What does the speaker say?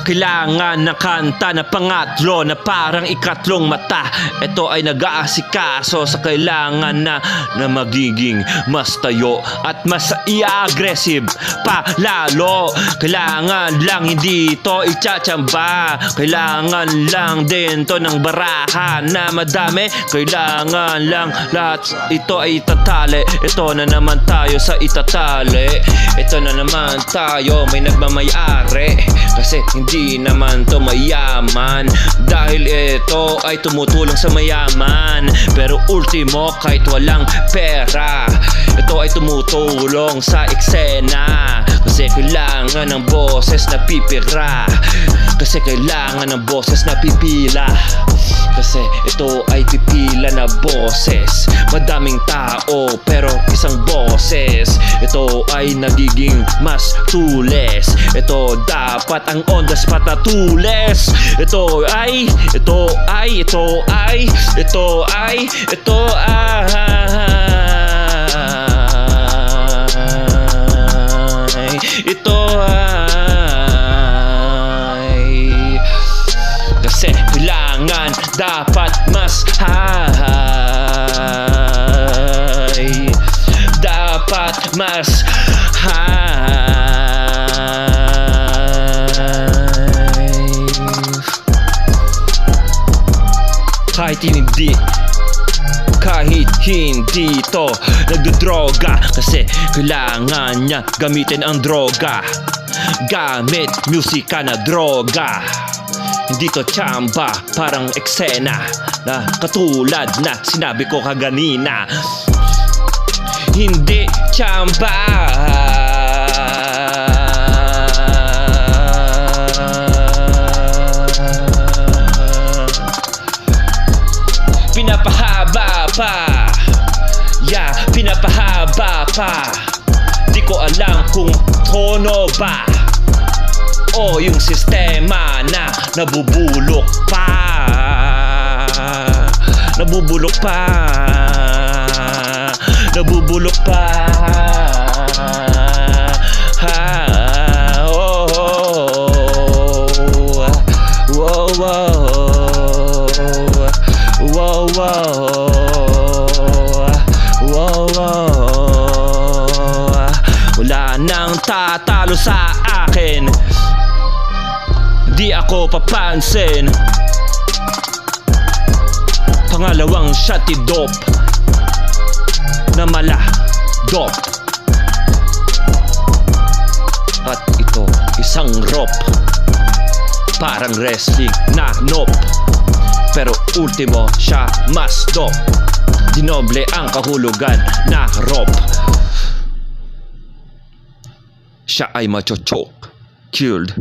kailangan ng kanta na pangatlo na parang ikatlong mata. Ito ay nag-aasikaso sa kailangan na magiging mas tayo at mas i-aggressive pa lalo. Kailangan lang hindi to itsatsamba, kailangan lang din to ng baraha na madami. Kailangan lang lahat ito ay itatali. Ito na naman tayo sa itatali. Ito na naman tayo may nagmamayari, kasi hindi naman to mayaman. Dahil ito ay tumutulong sa mayaman, pero ultimo kahit walang pera, ito ay tumutulong sa eksena. Kasi kailangan ng boses na pipira, kasi kailangan ng boses na pipila. Kasi ito ay pipila na boses, madaming tao pero isang boses. Ito ay nagiging mas tules. Ito dapat ang on the spot na tules. Ito ay kasi kailangan dapat mas high, dapat mas high. Kahit hindi to nagdodroga, kasi kailangan niya gamitin ang droga. Gamit musika na droga, hindi to tsamba, parang eksena na katulad na sinabi ko kaganina. Hindi tsamba, pinapahaba pa, pinapahaba pa. Di ko alam kung tono ba o yung sistema na nabubulok pa. Nabubulok pa. Wala nang tatalo sa akin, di ako papansin. Pangalawang shotty dope na mala dope, at ito isang rope, parang wrestling na nope, pero ultimo siya mas dope. Dinoble ang kahulugan na rope. Siya ay machochoke, killed.